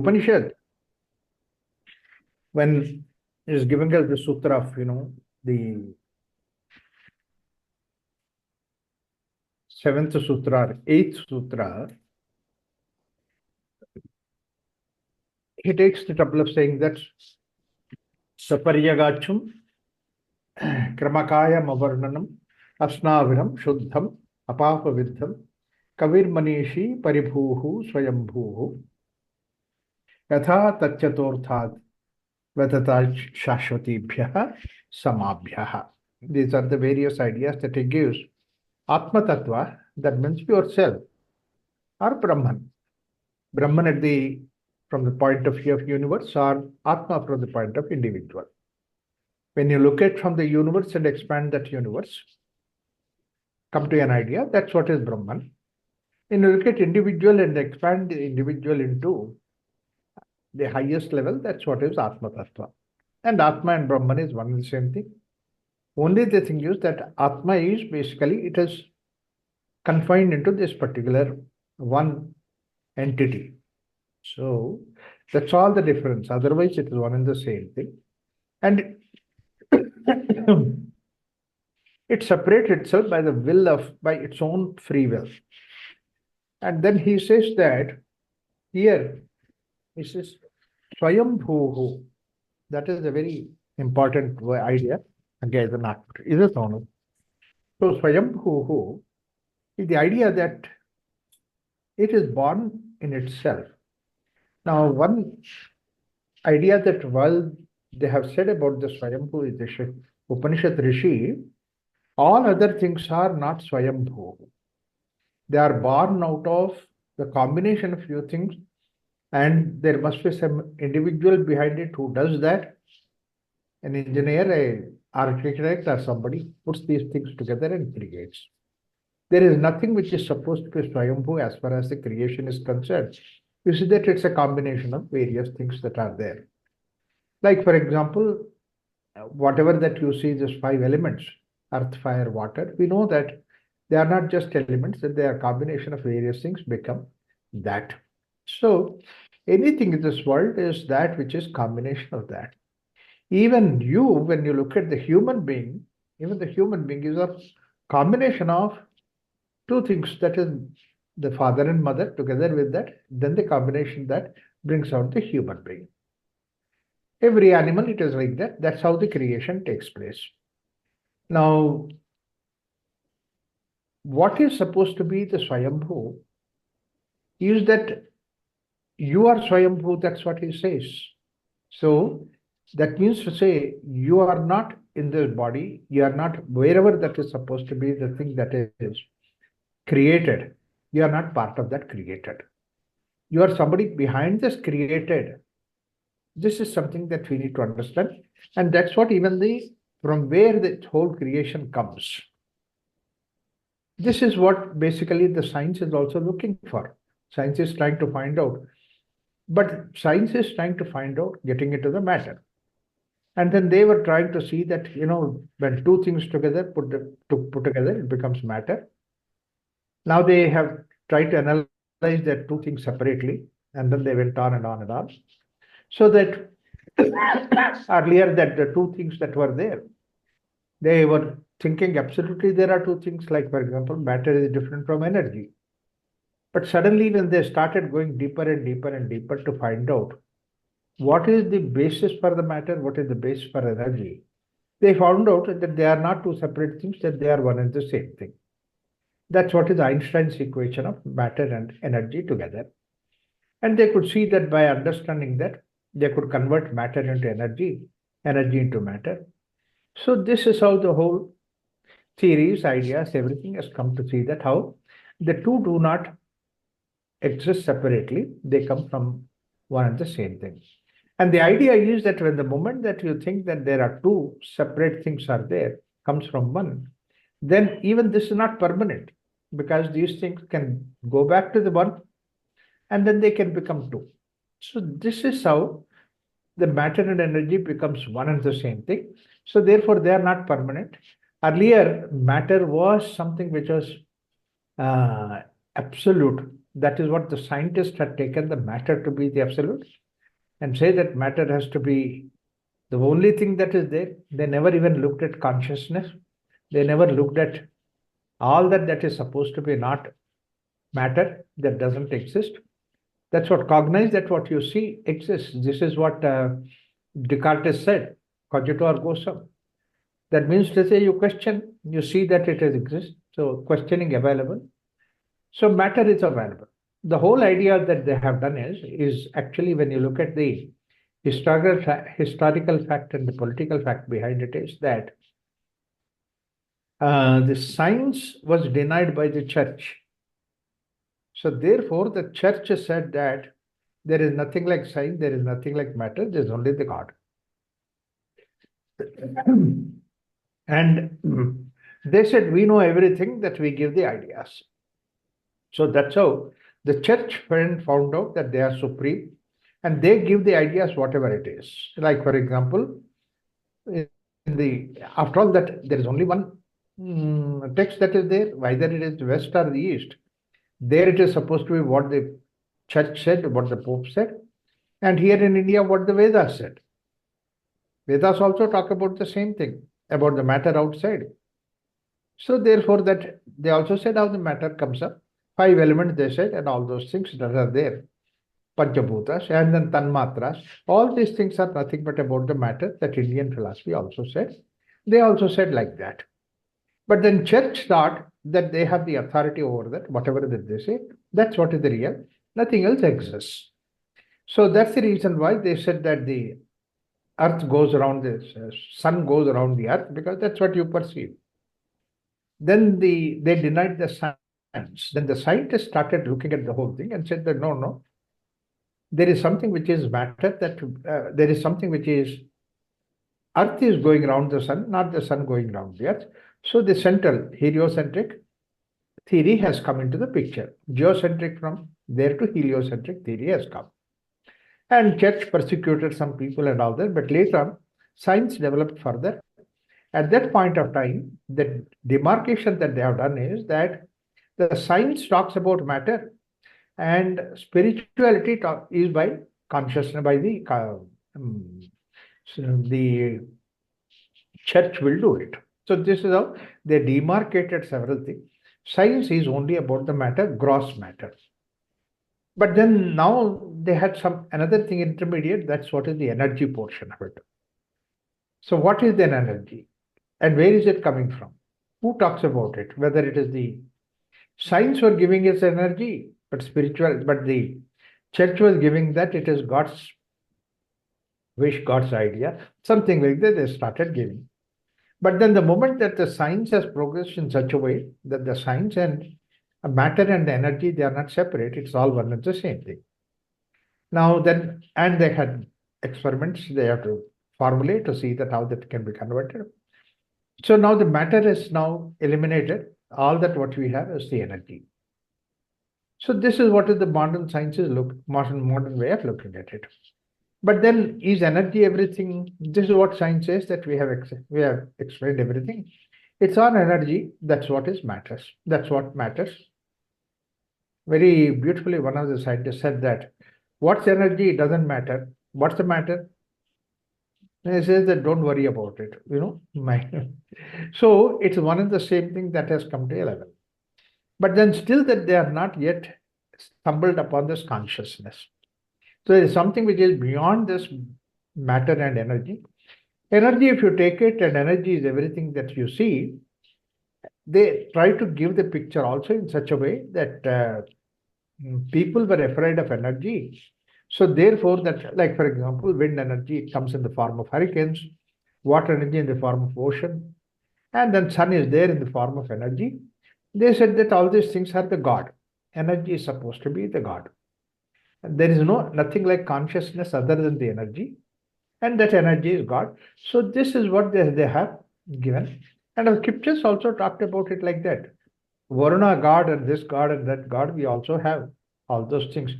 Upanishad, when it is giving us the sutra of, the seventh sutra, or eighth sutra, he takes the trouble of saying that Saparyagachum Kramakaya Mavarnanam Asnaviram Shuddham Apapavidham Kavir Manishi Paribhuhu Swayambhuhu Yatha Tatyatorthat Vedata Shashvatibhyaha Samabhyaha. These are the various ideas that he gives. Atma Tattva, that means yourself, or Brahman. Brahman from the point of view of universe, or Atma from the point of individual. When you look at from the universe and expand that universe, come to an idea, that's what is Brahman. When you look at individual and expand the individual into the highest level, that's what is Atma Tattva. And Atma and Brahman is one and the same thing. Only the thing is that Atma is basically, it is confined into this particular one entity. So that's all the difference. Otherwise, it is one and the same thing. And it separates itself by the will by its own free will. And then he says that here, he says, Swayambhuhu. That is a very important idea. Again, is it or not? So Swayambhuhu is the idea that it is born in itself. Now, one idea that while they have said about the Swayambhu is the Upanishad Rishi, all other things are not Swayambhu. They are born out of the combination of few things, and there must be some individual behind it who does that. An engineer, an architect, or somebody puts these things together and creates. There is nothing which is supposed to be Swayambhu as far as the creation is concerned. You see that it's a combination of various things that are there. Like, for example, whatever that you see, these 5 elements, earth, fire, water, we know that they are not just elements, that they are a combination of various things become that. So anything in this world is that which is combination of that. Even you, when you look at the human being, even the human being is a combination of 2 things, that is the father and mother together with that, then the combination that brings out the human being. Every animal, it is like that. That's how the creation takes place. Now, what is supposed to be the Swayambhu is that you are Swayambhu, that's what he says. So that means to say you are not in this body, you are not wherever that is supposed to be the thing that is created. You are not part of that created. You are somebody behind this created. This is something that we need to understand. And that's what even from where the whole creation comes. This is what basically the science is also looking for. Science is trying to find out. But science is trying to find out, getting into the matter. And then they were trying to see that, when 2 things together, put together, it becomes matter. Now they have tried to analyze that 2 things separately, and then they went on and on and on. So that earlier that the 2 things that were there, they were thinking absolutely there are 2 things, like for example, matter is different from energy. But suddenly when they started going deeper and deeper and deeper to find out what is the basis for the matter, what is the basis for energy, they found out that they are not 2 separate things, that they are one and the same thing. That's what is Einstein's equation of matter and energy together. And they could see that by understanding that, they could convert matter into energy, energy into matter. So this is how the whole theories, ideas, everything has come to see that how the 2 do not exist separately, they come from one and the same thing. And the idea is that when the moment that you think that there are 2 separate things are there, comes from one, then even this is not permanent, because these things can go back to the one and then they can become 2. So this is how the matter and energy becomes one and the same thing. So therefore they are not permanent. Earlier, matter was something which was absolute. That is what the scientists had taken the matter to be the absolute and say that matter has to be the only thing that is there. They never even looked at consciousness. They never looked at all that is supposed to be not matter, that doesn't exist. That's what cognize, that what you see exists. This is what Descartes said, cogito ergo sum. That means to say you question, you see that it exists. So questioning available. So matter is available. The whole idea that they have done is actually when you look at the historical fact and the political fact behind it is that the science was denied by the church. So therefore, the church said that there is nothing like science, there is nothing like matter, there is only the God. And they said, we know everything, that we give the ideas. So that's how the church found out that they are supreme and they give the ideas whatever it is. Like, for example, after all that, there is only one text that is there, whether it is the West or the East. There it is supposed to be what the church said, what the Pope said. And here in India, what the Vedas said. Vedas also talk about the same thing, about the matter outside. So therefore, that they also said how the matter comes up. 5 elements they said, and all those things that are there. Panchabhutas and then Tanmatras. All these things are nothing but about the matter that Indian philosophy also said. They also said like that. But then church thought that they have the authority over that, whatever that they say, that's what is the real. Nothing else exists. So that's the reason why they said that the earth goes around the sun goes around the earth, because that's what you perceive. Then they denied the science. Then the scientists started looking at the whole thing and said that no, there is something which is matter, that there is something which is earth is going around the sun, not the sun going around the earth. So the central heliocentric theory has come into the picture. Geocentric from there to heliocentric theory has come. And church persecuted some people and all that, but later on, science developed further. At that point of time, the demarcation that they have done is that the science talks about matter and spirituality is by consciousness, by the church will do it. So this is how they demarcated several things. Science is only about the matter, gross matter. But then now they had another thing intermediate, that's what is the energy portion of it. So what is then energy? And where is it coming from? Who talks about it? Whether it is the science were giving us energy, but the church was giving that it is God's wish, God's idea, something like that they started giving. But then the moment that the science has progressed in such a way that the science and matter and the energy, they are not separate, it's all one and the same thing. Now then, and they had experiments, they have to formulate to see that how that can be converted. So now the matter is now eliminated. All that what we have is the energy. So this is what is the modern sciences modern way of looking at it. But then is energy everything? This is what science says, that we have explained everything. It's on energy. That's what is matters. That's what matters. Very beautifully, one of the scientists said that what's energy? It doesn't matter. What's the matter? And he says that don't worry about it. So it's one and the same thing that has come to a level. But then still that they are not yet stumbled upon this consciousness. So there is something which is beyond this matter and energy. Energy, if you take it, and energy is everything that you see, they try to give the picture also in such a way that people were afraid of energy. So therefore, that, like for example, wind energy, it comes in the form of hurricanes, water energy in the form of ocean, and then sun is there in the form of energy. They said that all these things are the God. Energy is supposed to be the God. There is nothing like consciousness other than the energy, and that energy is God. So this is what they have given. And the scriptures also talked about it like that. Varuna God and this God and that God, we also have all those things.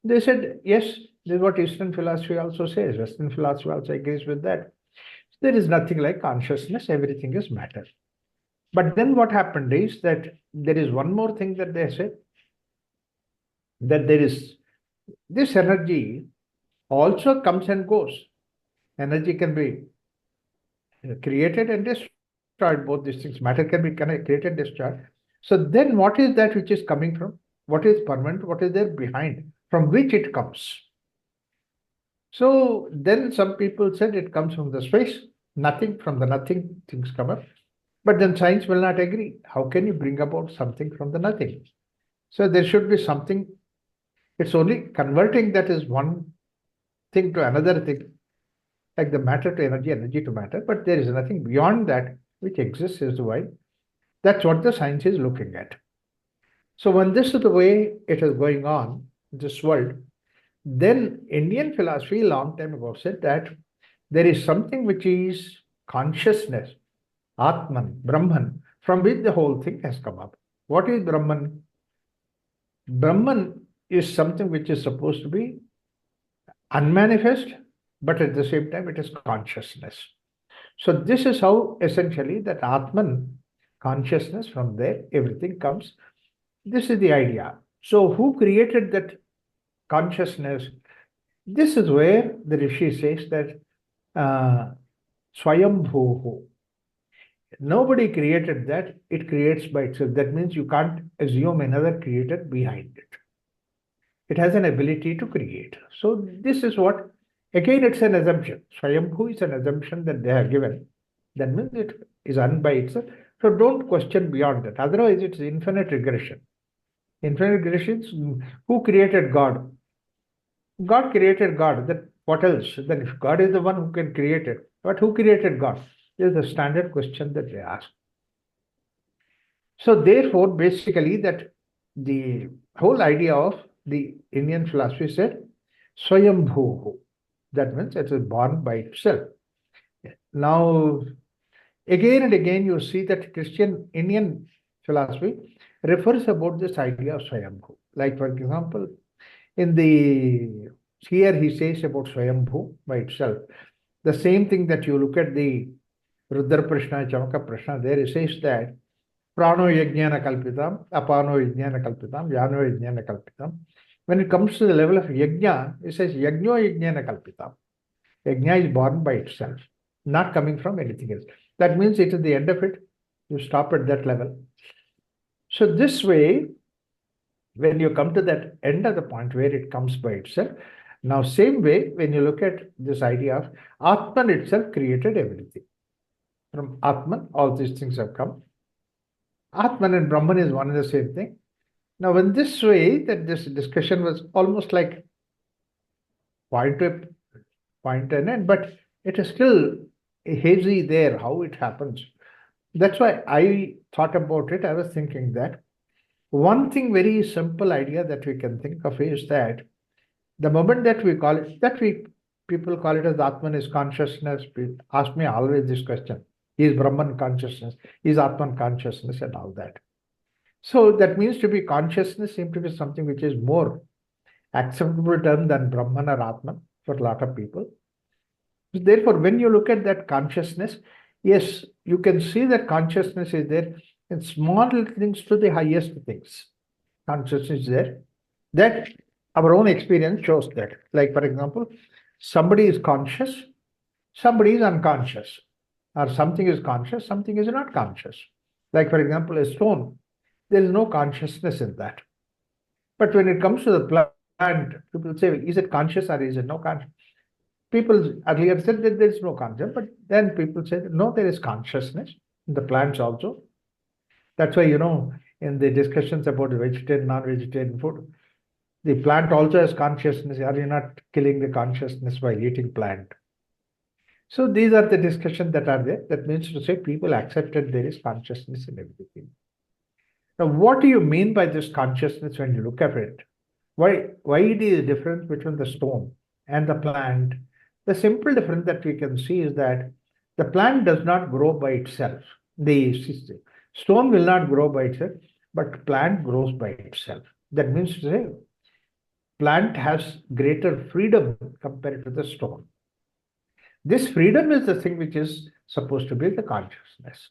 They said, yes, this is what Eastern philosophy also says. Western philosophy also agrees with that. There is nothing like consciousness, everything is matter. But then what happened is that there is one more thing that they said. that there is this energy also comes and goes. Energy can be created and destroyed. Both these things, matter can be created, destroyed. So then what is that which is coming from? What is permanent? What is there behind? From which it comes? So then some people said it comes from the space, nothing, from the nothing, things come up. But then science will not agree. How can you bring about something from the nothing? So there should be something. It's only converting that is one thing to another thing, like the matter to energy, energy to matter. But there is nothing beyond that which exists is why. That's what the science is looking at. So when this is the way it is going on, this world, then Indian philosophy long time ago said that there is something which is consciousness, Atman, Brahman, from which the whole thing has come up. What is Brahman? Brahman is something which is supposed to be unmanifest, but at the same time it is consciousness. So this is how essentially that Atman, consciousness, from there everything comes. This is the idea. So who created that consciousness? This is where the Rishi says that Swayambhuhu. Nobody created that, it creates by itself. That means you can't assume another created behind it. It has an ability to create. So this is what, again, it's an assumption. Swayambhu is an assumption that they have given. That means it is un by itself. So don't question beyond that. Otherwise, it's infinite regression. Infinite regressions, who created God? God created God. Then what else? Then if God is the one who can create it, but who created God? This is the standard question that they ask. So therefore, basically, that the whole idea of the Indian philosophy said Swayambhu. That means it is born by itself. Now, again and again, you see that Christian Indian philosophy refers about this idea of Swayambhu. Like, for example, in the here he says about Swayambhu by itself. The same thing that you look at the Rudra Prashna, Chamaka Prashna, there it says that Prano Yajnana Kalpitam, Apano Yajnana Kalpitam, Yano Yajnana Kalpitam. When it comes to the level of Yajna, it says Yajno Yajnana Kalpitam. Yajna is born by itself, not coming from anything else. That means it is the end of it. You stop at that level. So this way, when you come to that end of the point where it comes by itself, now same way, when you look at this idea of Atman itself created everything. From Atman, all these things have come. Atman and Brahman is one and the same thing. Now, in this way, that this discussion was almost like point to point and end, but it is still hazy there, how it happens. That's why I thought about it. I was thinking that one thing, very simple idea that we can think of is that the moment that we call it, people call it as Atman is consciousness. Ask me always this question: is Brahman consciousness? Is Atman consciousness? And all that. So that means to be consciousness seems to be something which is more acceptable term than Brahman or Atman for a lot of people. Therefore, when you look at that consciousness, yes, you can see that consciousness is there in small things to the highest things. Consciousness is there. That our own experience shows that. Like, for example, somebody is conscious, somebody is unconscious, or something is conscious, something is not conscious. Like, for example, a stone, there is no consciousness in that. But when it comes to the plant, people say, is it conscious or is it no conscious? People earlier said that there is no consciousness, but then people said, no, there is consciousness in the plants also. That's why, in the discussions about vegetarian, non-vegetarian food, the plant also has consciousness. Are you not killing the consciousness while eating plant? So these are the discussions that are there. That means to say people accepted there is consciousness in everything. Now, what do you mean by this consciousness when you look at it? Why it is different between the stone and the plant? The simple difference that we can see is that the plant does not grow by itself. The stone will not grow by itself, but plant grows by itself. That means to say, plant has greater freedom compared to the stone. This freedom is the thing which is supposed to be the consciousness.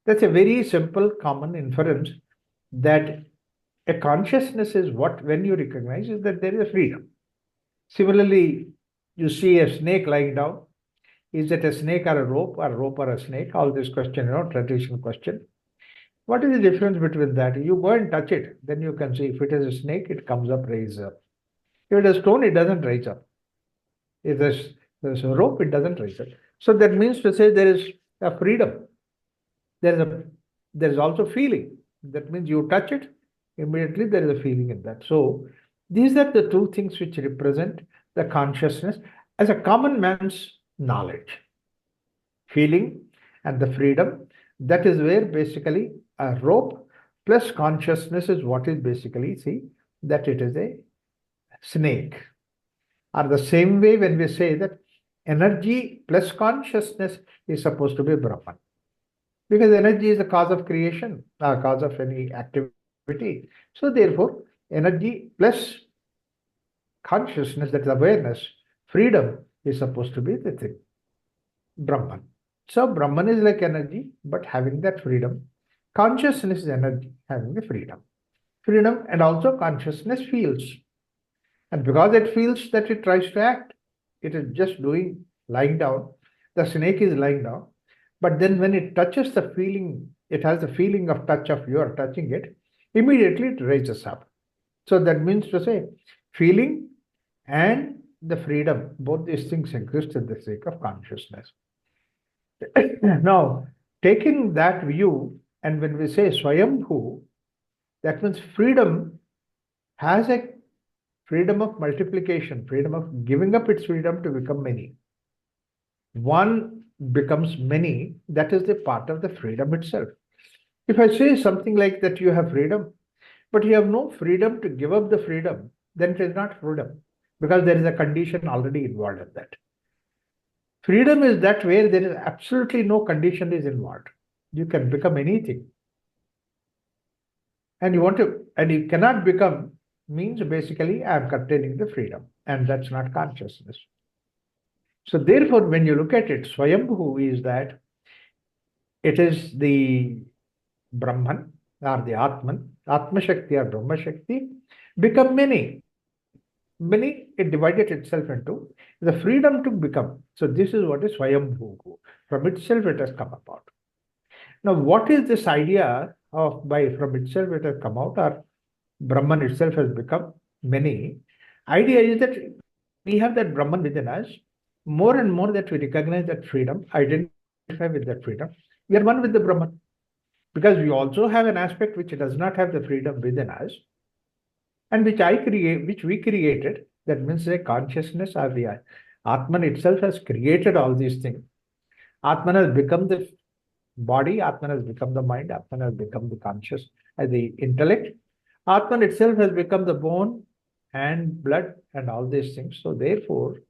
That's a very simple common inference that A consciousness is what, when you recognize, is that there is a freedom. Similarly, you see a snake lying down. Is it a snake or a rope or a snake? All this question, traditional question. What is the difference between that? You go and touch it, then you can see if it is a snake, it comes up, raises up. If it is a stone, it doesn't rise up. If there's a rope, it doesn't rise up. So that means to say there is a freedom. There is also feeling. That means you touch it, immediately there is a feeling in that. So these are the two things which represent the consciousness as a common man's knowledge. Feeling and the freedom. That is where basically a rope plus consciousness is what is basically, see, that it is a snake. Or the same way when we say that energy plus consciousness is supposed to be Brahman. Because energy is the cause of creation, cause of any activity. So therefore, energy plus consciousness, that is awareness, freedom, is supposed to be the thing, Brahman. So Brahman is like energy, but having that freedom. Consciousness is energy, having the freedom. Freedom and also consciousness feels. And because it feels that it tries to act, it is just lying down. The snake is lying down. But then when it touches the feeling, it has the feeling of touch of you are touching it, immediately it raises up. So that means to say, feeling and the freedom, both these things exist in the sake of consciousness. Now, taking that view, and when we say Swayambhu, that means freedom has a freedom of multiplication, freedom of giving up its freedom to become many. One becomes many, that is the part of the freedom itself. If I say something like that, you have freedom, but you have no freedom to give up the freedom, then it is not freedom, because there is a condition already involved in that. Freedom is that where there is absolutely no condition is involved. You can become anything. And you cannot become means basically I am containing the freedom, and that's not consciousness. So therefore, when you look at it, Swayambhu is that it is the Brahman or the Atman, Atma Shakti or Brahma Shakti, become many. Many, it divided itself into the freedom to become. So this is what is Swayambhu. From itself it has come about. Now, what is this idea of from itself it has come out, or Brahman itself has become many? Idea is that we have that Brahman within us. More and more that we recognize that freedom, identify with that freedom, we are one with the Brahman. Because we also have an aspect which does not have the freedom within us, and which we created. That means a consciousness or the Atman itself has created all these things. Atman has become the body, Atman has become the mind, Atman has become the conscious, the intellect. Atman itself has become the bone and blood and all these things. So therefore,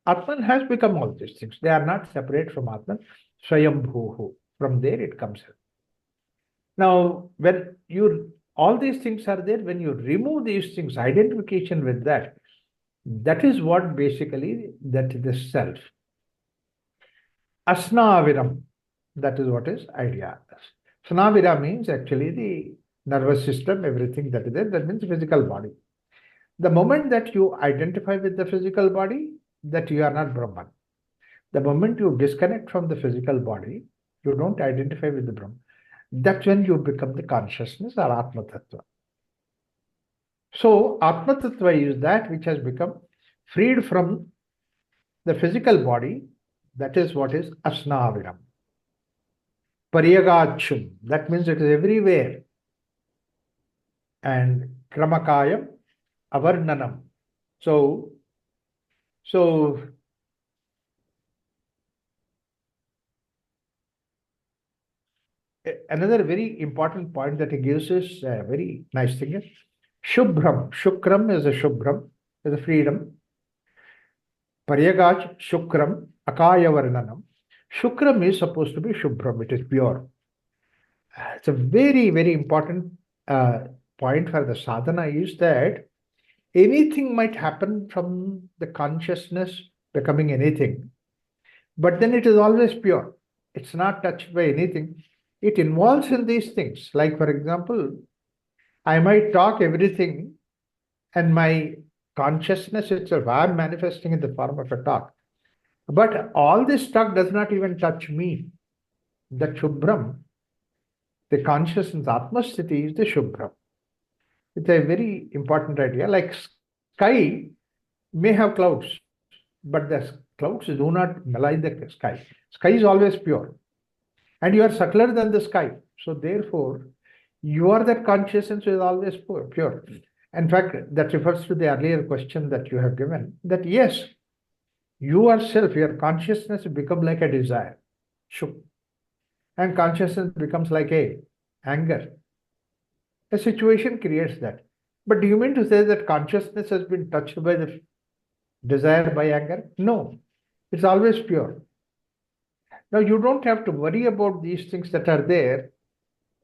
Atman has become all these things. They are not separate from Atman. Swayambhu. From there it comes. Now, when all these things are there, when you remove these things, identification with that is what basically that is the self. Asnaviram, that is what is idea. Snavira means actually the nervous system, everything that is there, that means physical body. The moment that you identify with the physical body, that you are not Brahman. The moment you disconnect from the physical body, you don't identify with the Brahman. That's when you become the consciousness or Atma Tattva. So Atma Tattva is that which has become freed from the physical body. That is what is Asnaviram. Pariyagachum, that means it is everywhere. And Kramakayam, Avarnanam. So another very important point that he gives is a very nice thing is Shubhram. Shukram is a Shubhram, is a freedom. Paryagach, Shukram, Akaya Varnanam. Shukram is supposed to be Shubhram, it is pure. It's a very, very important point for the sadhana is that anything might happen from the consciousness becoming anything, but then it is always pure. It's not touched by anything. It involves in these things. Like, for example, I might talk everything, and my consciousness itself, I'm manifesting in the form of a talk. But all this talk does not even touch me. The Shubhram, the consciousness, Atmasthiti is the Shubhram. It's a very important idea. Like sky may have clouds, but the clouds do not malign the sky. Sky is always pure. And you are subtler than the sky. So therefore, you are that consciousness is always pure. In fact, that refers to the earlier question that you have given, that yes, you yourself, your consciousness become like a desire. Shuk. And consciousness becomes like a anger. A situation creates that. But do you mean to say that consciousness has been touched by the desire, by anger? No, it's always pure. Now you don't have to worry about these things that are there,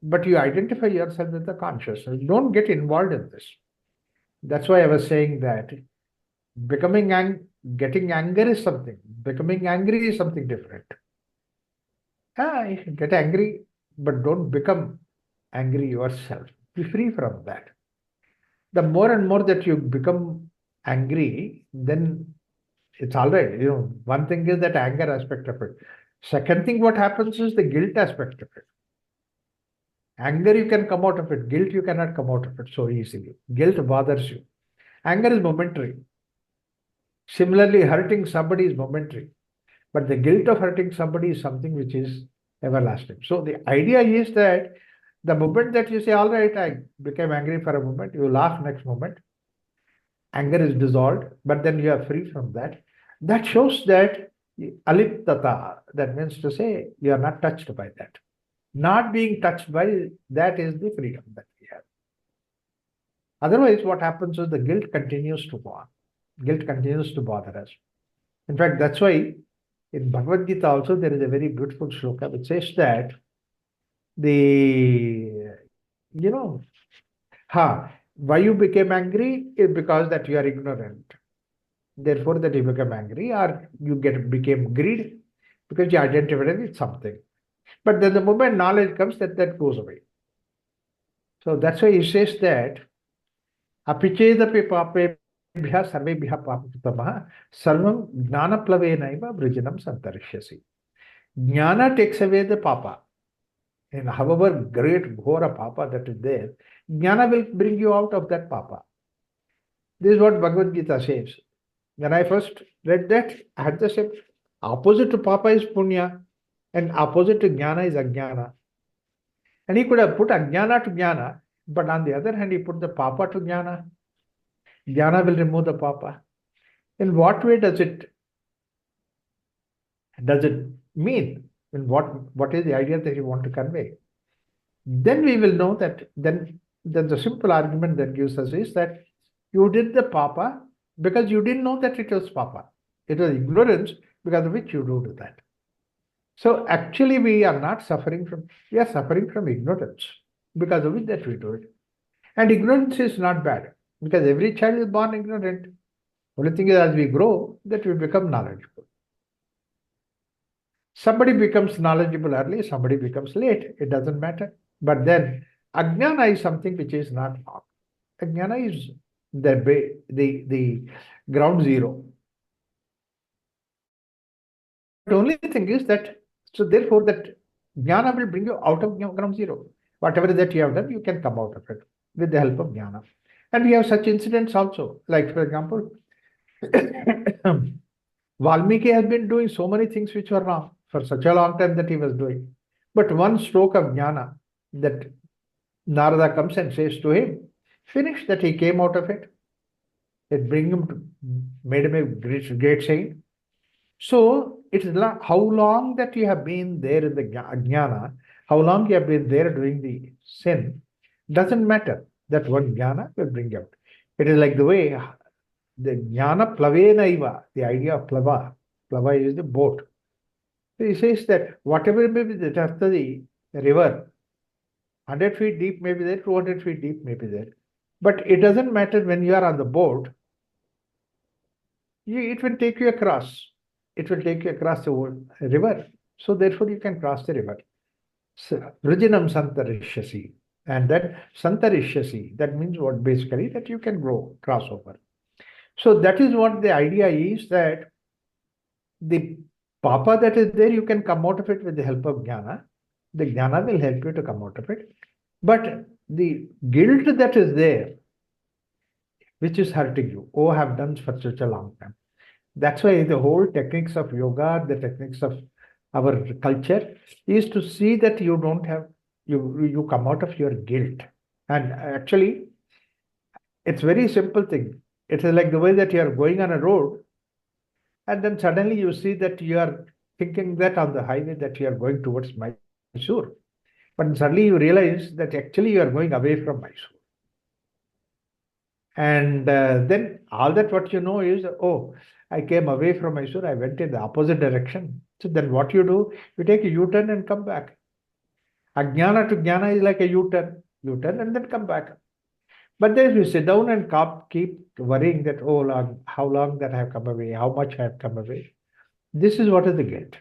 but you identify yourself with the consciousness. Don't get involved in this. That's why I was saying that getting anger is something. Becoming angry is something different. You can get angry, but don't become angry yourself. Be free from that. The more and more that you become angry, then it's all right. One thing is that anger aspect of it. Second thing, what happens is the guilt aspect of it. Anger, you can come out of it. Guilt, you cannot come out of it so easily. Guilt bothers you. Anger is momentary. Similarly, hurting somebody is momentary. But the guilt of hurting somebody is something which is everlasting. So the idea is that the moment that you say, all right, I became angry for a moment, you laugh next moment, anger is dissolved, but then you are free from that. That shows that aliptata, that means to say you are not touched by that. Not being touched by that is the freedom that we have. Otherwise, what happens is the guilt continues to go on. Guilt continues to bother us. In fact, that's why in Bhagavad Gita also there is a very beautiful shloka which says that why you became angry is because that you are ignorant. Therefore, that you become angry, or you became greedy because you identified with something. But then the moment knowledge comes, that goes away. So that's why he says that apichedapi papebhya sarvebhya papakritamah sarvam jnanaplavenaiva vrijinam santarishyasi. Jnana takes away the papa. And however great ghora papa that is there, jnana will bring you out of that papa. This is what Bhagavad Gita says. When I first read that, I had to say, opposite to papa is punya, and opposite to jnana is ajnana. And he could have put ajnana to jnana, but on the other hand, he put the papa to jnana. Jnana will remove the papa. In what way does it mean? In what is the idea that you want to convey? Then we will know that then the simple argument that gives us is that you did the papa because you didn't know that it was papa. It was ignorance because of which you do that. So actually we are suffering from ignorance because of which that we do it. And ignorance is not bad because every child is born ignorant. Only thing is as we grow that we become knowledgeable. Somebody becomes knowledgeable early, somebody becomes late. It doesn't matter. But then ajnana is something which is not wrong. Ajnana is the ground zero. The only thing is that, so therefore that jnana will bring you out of ground zero. Whatever that you have done, you can come out of it with the help of jnana. And we have such incidents also. Like for example, Valmiki has been doing so many things which were wrong for such a long time that he was doing. But one stroke of jnana that Narada comes and says to him, finish, that he came out of it. It made him a great saint. So it is how long that you have been there in the jnana, how long you have been there doing the sin, doesn't matter. That one jnana will bring out. It is like the way the jnana plavenaiva, the idea of plava is the boat. So he says that whatever may be the depth of the river, 100 feet deep may be there, 200 feet deep may be there. But it doesn't matter when you are on the boat, it will take you across. It will take you across the river. So therefore you can cross the river. So, Vrijinam Santarishyasi. And then Santarishyasi, that means what? Basically, that you can grow, cross over. So that is what the idea is, that the papa that is there, you can come out of it with the help of jnana. The jnana will help you to come out of it. But the guilt that is there, which is hurting you, oh, I have done for such a long time. That's why the whole techniques of yoga, the techniques of our culture is to see that you don't have, you come out of your guilt. And actually, it's very simple thing. It is like the way that you are going on a road, and then suddenly you see that you are thinking that on the highway that you are going towards Mysore. But suddenly you realize that actually you are going away from Mysore. And then all that what you know is, oh, I came away from Mysore, I went in the opposite direction. So then what you do, you take a U-turn and come back. Ajnana to jnana is like a U-turn and then come back. But then if you sit down and keep worrying that, oh, how long that I have come away, how much I have come away, this is what is the guilt.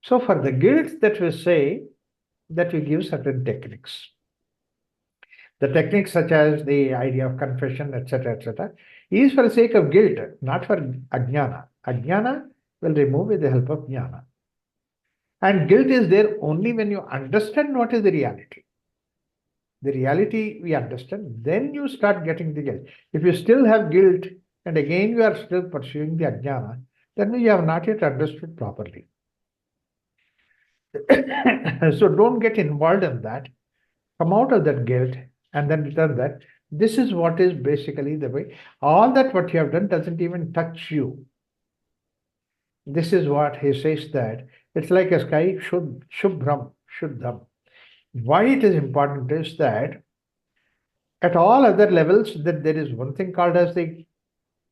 So for the guilt that we say, that we give certain techniques. The techniques such as the idea of confession, etc., is for the sake of guilt, not for ajnana. Ajnana will remove with the help of jnana. And guilt is there only when you understand what is the reality. The reality we understand, then you start getting the guilt. If you still have guilt and again you are still pursuing the ajnana, then you have not yet understood properly. So don't get involved in that. Come out of that guilt and then return that. This is what is basically the way. All that what you have done doesn't even touch you. This is what he says, that it's like a sky, shubhram, shuddham. Why it is important is that at all other levels, that there is one thing called as the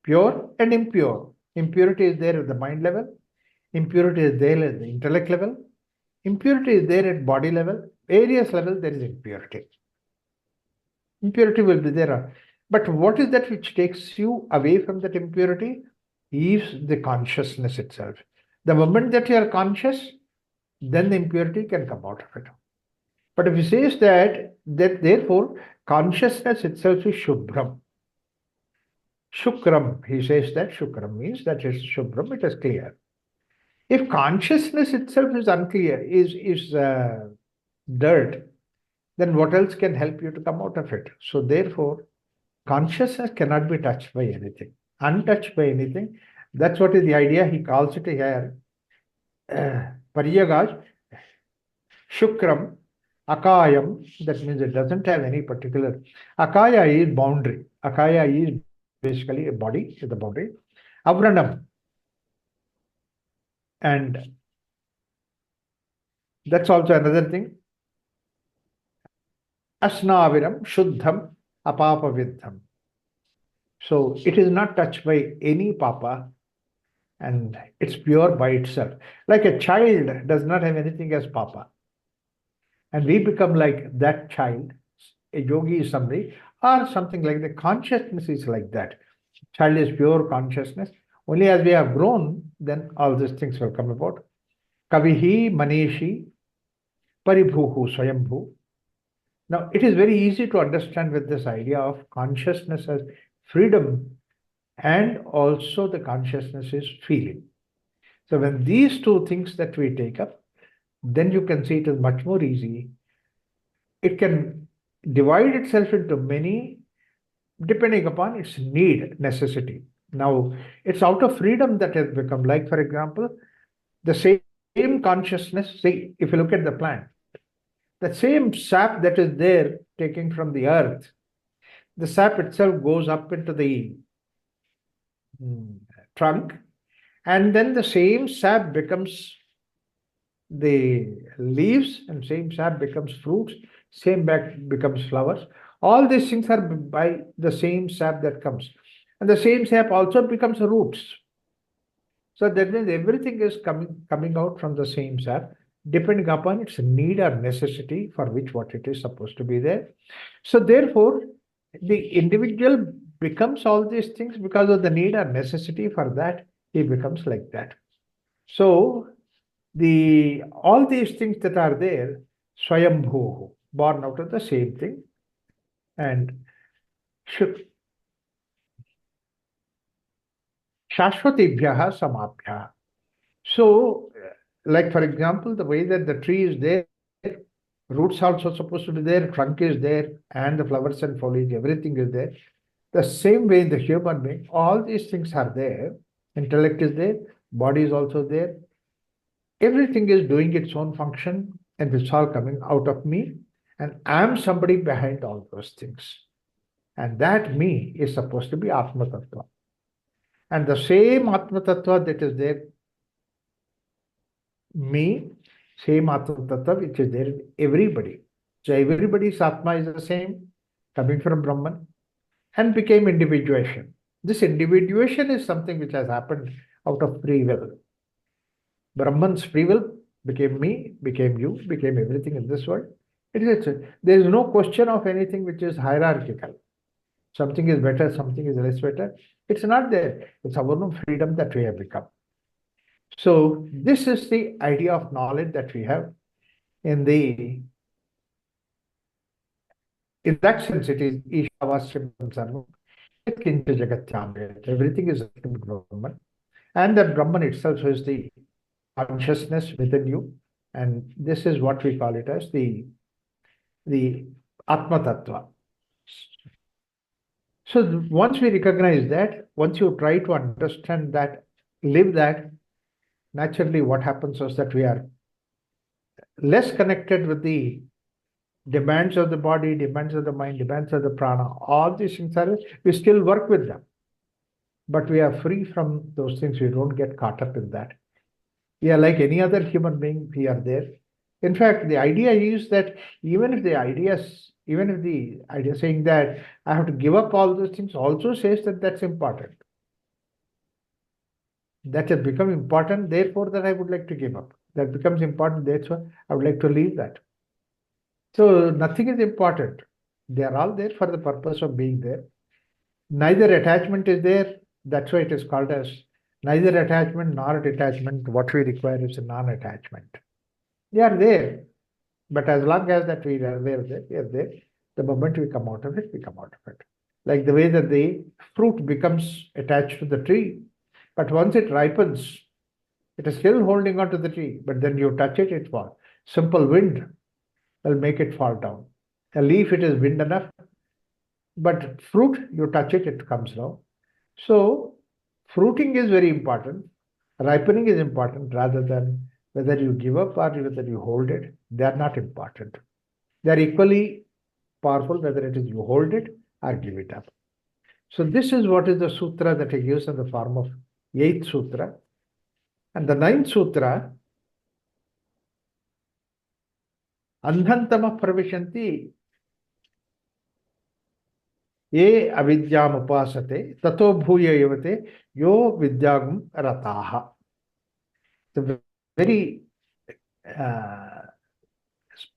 pure and impure. Impurity is there at the mind level. Impurity is there at the intellect level. Impurity is there at body level. Various levels there is impurity. Impurity will be there. But what is that which takes you away from that impurity? Is the consciousness itself. The moment that you are conscious, then the impurity can come out of it. But if he says that therefore consciousness itself is shubhram. Shukram, he says that shukram means that it's shubhram, it is clear. If consciousness itself is unclear, is dirt, then what else can help you to come out of it? So therefore, consciousness cannot be touched by anything, untouched by anything. That's what is the idea. He calls it here. Pariyagaj, Shukram, Akayam, that means it doesn't have any particular. Akaya is boundary. Akaya is basically a body, is the boundary. Avranam. And that's also another thing. Asnaviram, Shuddham, Apapavidham. So it is not touched by any papa and it's pure by itself. Like a child does not have anything as papa. And we become like that child. A yogi is somebody, or something like the consciousness is like that. Child is pure consciousness. Only as we have grown, then all these things will come about. Kavihi, Manishi, Paribhuhu, Swayambhu. Now, it is very easy to understand with this idea of consciousness as freedom and also the consciousness is feeling. So when these two things that we take up, then you can see it is much more easy. It can divide itself into many depending upon its need, necessity. Now, it's out of freedom that has become, like, for example, the same consciousness, say, if you look at the plant, the same sap that is there taking from the earth, the sap itself goes up into the trunk, and then the same sap becomes the leaves, and same sap becomes fruits, same back becomes flowers. All these things are by the same sap that comes. And the same sap also becomes roots. So that means everything is coming out from the same sap, depending upon its need or necessity for which what it is supposed to be there. So therefore, the individual becomes all these things because of the need or necessity for that, he becomes like that. So all these things that are there, Swayambhu. born out of the same thing. And Shashvatibhyaha Samabhyaha. So, like for example, the way that the tree is there, roots also supposed to be there, trunk is there, and the flowers and foliage, everything is there. The same way in the human being, all these things are there. Intellect is there, body is also there. Everything is doing its own function, and it's all coming out of me. And I'm somebody behind all those things. And that me is supposed to be Atma Tattva. And the same Atma Tattva that is there, me, same Atma Tattva which is there in everybody. So everybody's Atma is the same, coming from Brahman, and became individuation. This individuation is something which has happened out of free will. Brahman's free will became me, became you, became everything in this world. There is no question of anything which is hierarchical. Something is better, something is less better. It's not there. It's our own freedom that we have become. So this is the idea of knowledge that we have in that sense. It is Isha Vasyam Sarvam. Everything is Brahman. And that Brahman itself is the consciousness within you. And this is what we call it as the Atma Tattva. So once we recognize that, once you try to understand that, live that, naturally what happens is that we are less connected with the demands of the body, demands of the mind, demands of the prana. All these things are, we still work with them. But we are free from those things. We don't get caught up in that. We are like any other human being, we are there. In fact, the idea is that even if the idea saying that I have to give up all those things also says that that's important. That has become important, therefore that I would like to give up. That becomes important, therefore I would like to leave that. So nothing is important. They are all there for the purpose of being there. Neither attachment is there. That's why it is called as neither attachment nor detachment. What we require is a non-attachment. They are there. But as long as that we are there, we are there. The moment we come out of it, we come out of it. Like the way that the fruit becomes attached to the tree. But once it ripens, it is still holding on to the tree. But then you touch it, it falls. Simple wind will make it fall down. A leaf, it is wind enough. But fruit, you touch it, it comes down. So fruiting is very important. Ripening is important rather than whether you give up or whether you hold it. They are not important. They are equally powerful whether it is you hold it or give it up. So this is what is the sutra that he gives in the form of 8th sutra. And the 9th sutra, Andhantama pravishanti ye avidyam upasate tato bhuya yavate yo vidyagum rataha. The very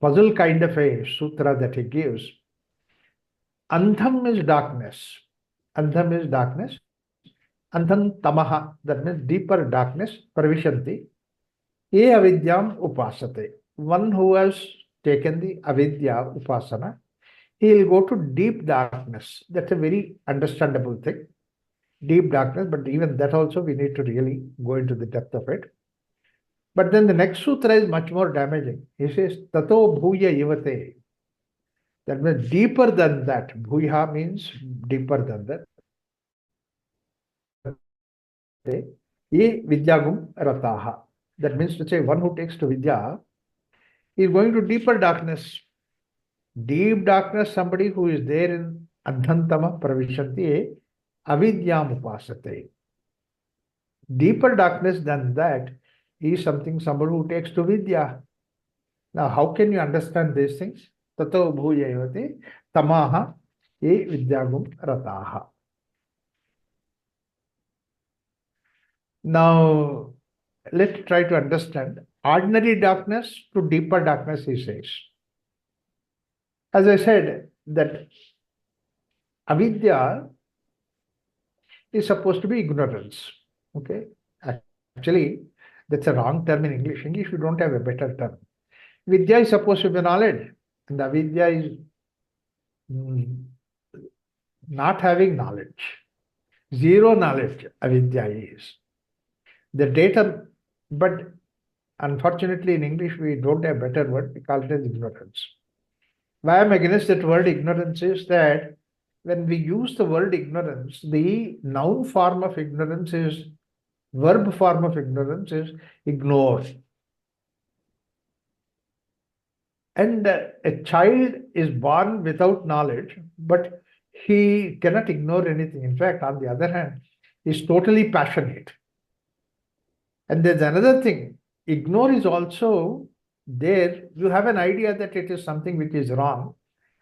puzzle kind of a sutra that he gives. Andham is darkness. Andham is darkness. Andham tamaha, that means deeper darkness, pravishanti. Ye avidyam upasate. One who has taken the avidya upasana, he will go to deep darkness. That's a very understandable thing. Deep darkness, but even that also we need to really go into the depth of it. But then the next sutra is much more damaging. He says, Tato bhuya yivate. That means deeper than that. Bhuya means deeper than that. Ye vidyagum rataha. That means to say one who takes to vidya is going to deeper darkness. Deep darkness, somebody who is there in adhantama pravishanti avidyam upasate. Deeper darkness than that is somebody who takes to vidya. Now, how can you understand these things? Tato bhuyayavate tamaha ye vidyagum rataha. Now, let's try to understand ordinary darkness to deeper darkness, he says. As I said, that avidya is supposed to be ignorance. Okay? Actually, that's a wrong term in English. English, we don't have a better term. Vidya is supposed to be knowledge. And avidya is mm, not having knowledge. Zero knowledge, avidya is. The data, but unfortunately in English we don't have better word, we call it as ignorance. Why I'm against that word ignorance is that when we use the word ignorance, the noun form of ignorance is, verb form of ignorance is ignore. And a child is born without knowledge, but he cannot ignore anything. In fact, on the other hand, he's totally passionate. And there's another thing, ignore is also there. You have an idea that it is something which is wrong,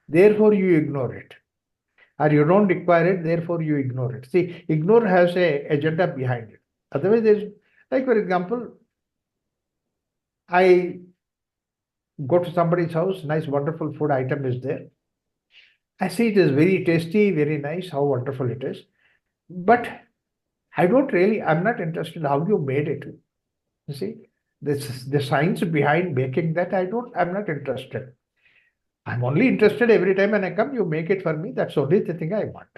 therefore you ignore it. Or you don't require it, therefore you ignore it. See, ignore has a agenda behind it. Otherwise, there's, like for example, I go to somebody's house, nice, wonderful food item is there. I see it is very tasty, very nice, how wonderful it is. But I'm not interested how you made it. You see, the science behind making that, I'm not interested. I'm only interested every time when I come, you make it for me. That's only the thing I want.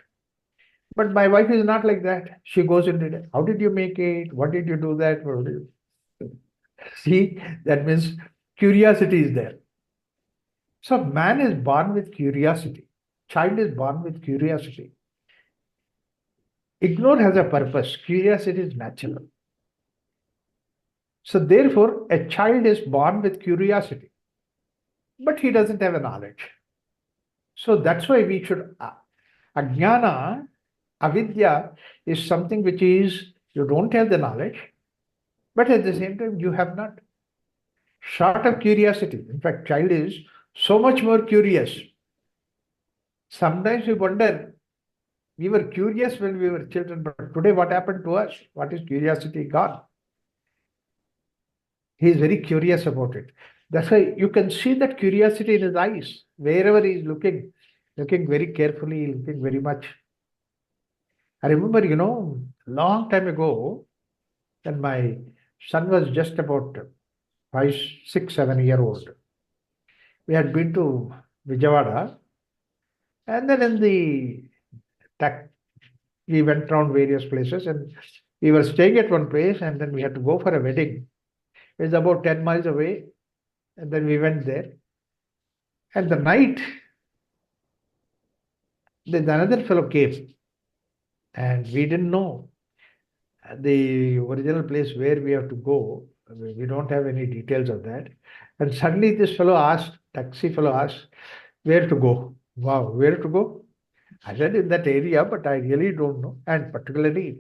But my wife is not like that. She goes into it. How did you make it? What did you do that? What did you... See, that means curiosity is there. So man is born with curiosity. Child is born with curiosity. Ignore has a purpose. Curiosity is natural. So therefore, a child is born with curiosity, but he doesn't have a knowledge. So that's why we should, ajnana, avidya is something which is, you don't have the knowledge, but at the same time, you have not. Short of curiosity. In fact, child is so much more curious. Sometimes we wonder, we were curious when we were children, but today what happened to us? What is curiosity gone? He is very curious about it. That's why you can see that curiosity in his eyes. Wherever he is looking very carefully, looking very much. I remember, long time ago, when my son was just about 5, 6, 7 year old. We had been to Vijayawada, and then in the we went around various places, and we were staying at one place, and then we had to go for a wedding. It's about 10 miles away, and then we went there. And the night, then another fellow came, and we didn't know the original place where we have to go. We don't have any details of that. And suddenly this taxi fellow asked, where to go? Wow, where to go? I said in that area, but I really don't know. And particularly,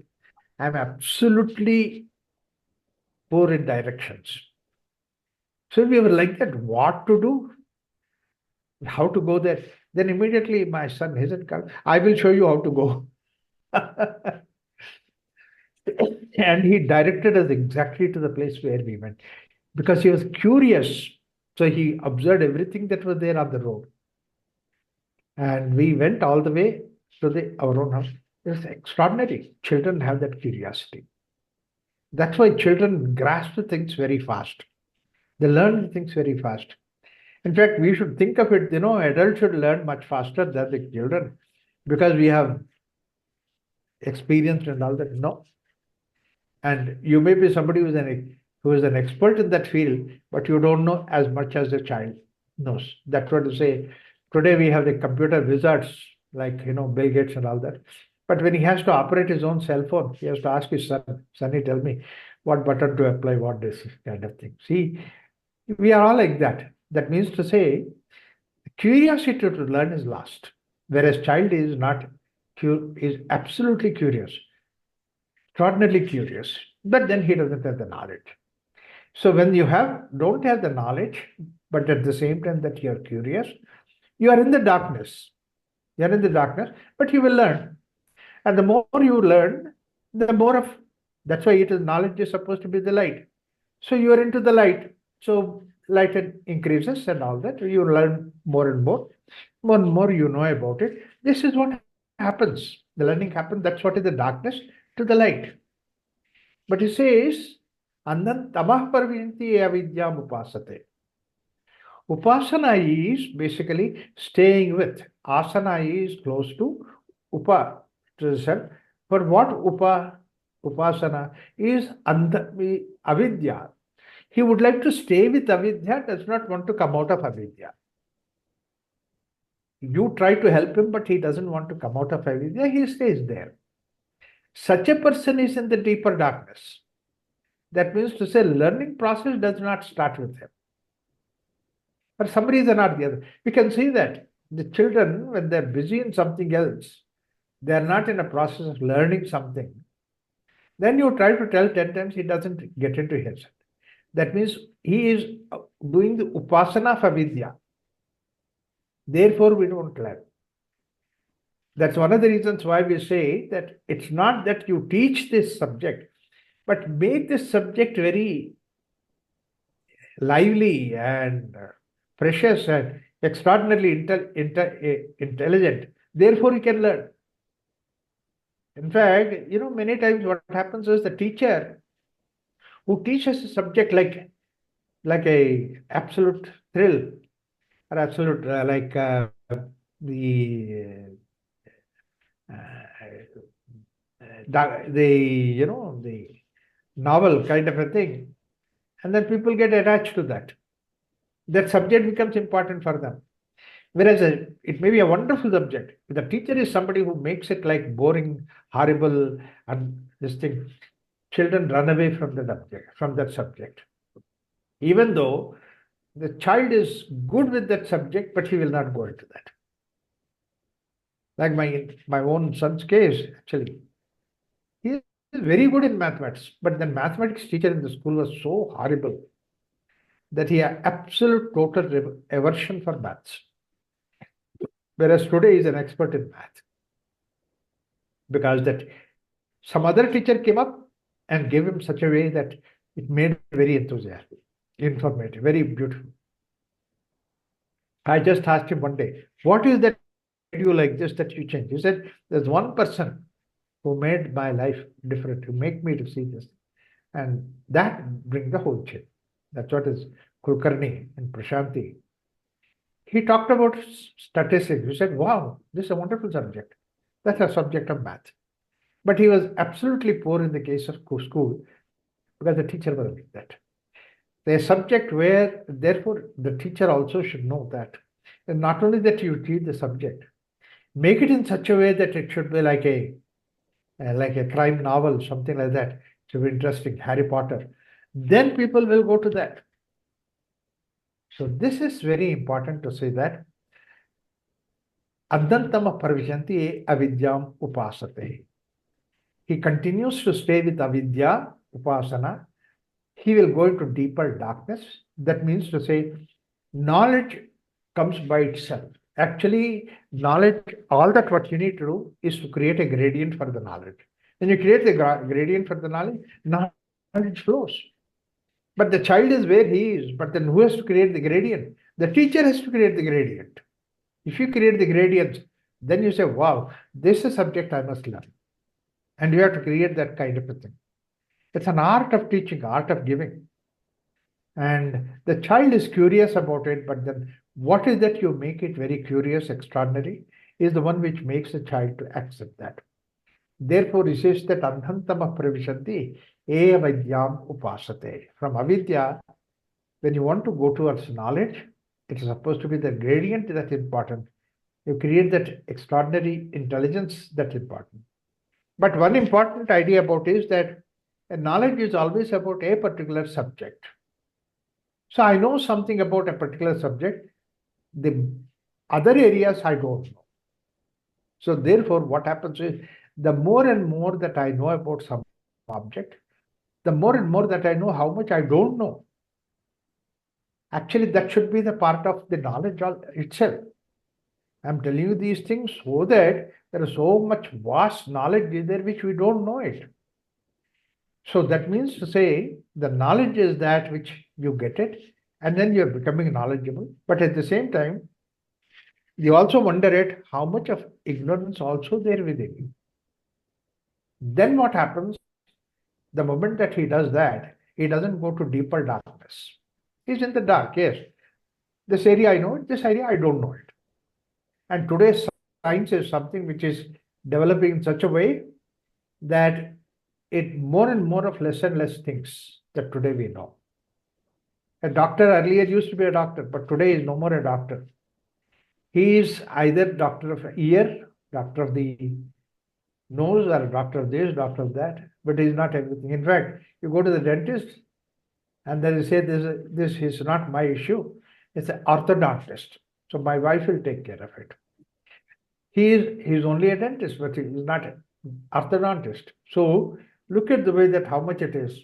I'm absolutely poor in directions. So we were like that, what to do? How to go there? Then immediately my son, he said, I will show you how to go. And he directed us exactly to the place where we went because he was curious. So he observed everything that was there on the road. And we went all the way to our own house. It's extraordinary. Children have that curiosity. That's why children grasp things very fast. They learn things very fast. In fact, we should think of it, adults should learn much faster than the children because we have experienced and all that. No. And you may be somebody who is an expert in that field, but you don't know as much as the child knows. That's what to say. Today we have the computer wizards like Bill Gates and all that. But when he has to operate his own cell phone, he has to ask his son, Sonny, tell me what button to apply, what this kind of thing. See, we are all like that. That means to say, curiosity to learn is lost, whereas child is not is absolutely curious, extraordinarily curious, but then he doesn't have the knowledge. So when you don't have the knowledge, but at the same time that you're curious, you are in the darkness. You're in the darkness, but you will learn. And the more you learn, the more of, that's why knowledge is supposed to be the light. So you are into the light. So light increases and all that. You learn more and more. More and more you know about it. This is what happens. The learning happens. That's what is the darkness to the light. But he says, Annan tamah parvinti avidyam upasate. Upasana is basically staying with. Asana is close to upa, to the self. But what upasana is avidya. He would like to stay with avidya, does not want to come out of avidya. You try to help him, but he doesn't want to come out of avidya, he stays there. Such a person is in the deeper darkness. That means to say, learning process does not start with him. For some reason or the other. We can see that the children, when they're busy in something else, they're not in a process of learning something. Then you try to tell 10 times, he doesn't get into his. That means he is doing the upasana of avidya. Therefore, we don't learn. That's one of the reasons why we say that it's not that you teach this subject, but make this subject very lively and precious and extraordinarily intelligent. Therefore, you can learn. In fact, many times what happens is the teacher who teaches a subject like a absolute thrill or absolute the the novel kind of a thing, and then people get attached to that. That subject becomes important for them. Whereas it may be a wonderful subject. If the teacher is somebody who makes it like boring, horrible, and this thing, children run away from that subject. Even though the child is good with that subject, but he will not go into that. Like my own son's case, actually. He is very good in mathematics, but the mathematics teacher in the school was so horrible that he had absolute total aversion for maths. Whereas today he is an expert in math. Because that some other teacher came up and gave him such a way that it made very enthusiastic, informative, very beautiful. I just asked him one day, what is that you like this that you change? He said, there's one person who made my life different, who make me to see this. And that brings the whole change. That's what is Kulkarni and Prashanti. He talked about statistics. He said, wow, this is a wonderful subject. That's a subject of math. But he was absolutely poor in the case of school because the teacher was like that. The subject where, therefore, the teacher also should know that. And not only that you teach the subject, make it in such a way that it should be like a crime novel, something like that. It should be interesting, Harry Potter. Then people will go to that. So this is very important to say that Adantama Parvishanti Avidyam Upasate. He continues to stay with avidya, upasana. He will go into deeper darkness. That means to say, knowledge comes by itself. Actually, knowledge, all that what you need to do is to create a gradient for the knowledge. When you create the gradient for the knowledge flows. But the child is where he is. But then who has to create the gradient? The teacher has to create the gradient. If you create the gradient, then you say, wow, this is a subject I must learn. And you have to create that kind of a thing. It's an art of teaching, art of giving. And the child is curious about it, but then what is that you make it very curious, extraordinary, is the one which makes the child to accept that. Therefore, he says that Andhantama Pravishanti Evadyam Upasate. From avidya, when you want to go towards knowledge, it is supposed to be the gradient that's important. You create that extraordinary intelligence that's important. But one important idea about is that knowledge is always about a particular subject. So I know something about a particular subject. The other areas I don't know. So therefore, what happens is the more and more that I know about some object, the more and more that I know how much I don't know. Actually, that should be the part of the knowledge itself. I'm telling you these things so that there is so much vast knowledge is there which we don't know it. So that means to say the knowledge is that which you get it and then you're becoming knowledgeable. But at the same time, you also wonder at how much of ignorance also there within you. Then what happens? The moment that he does that, he doesn't go to deeper darkness. He's in the dark, yes. This area I know it, this area I don't know it. And today's science is something which is developing in such a way that it more and more of less and less things that today we know. A doctor earlier used to be a doctor, but today is no more a doctor. He is either doctor of ear, doctor of the nose, or doctor of this, doctor of that, but he is not everything. In fact, you go to the dentist and then you say, this is not my issue. It's an orthodontist. So my wife will take care of it. He's only a dentist, but he is not an orthodontist. So look at the way that how much it is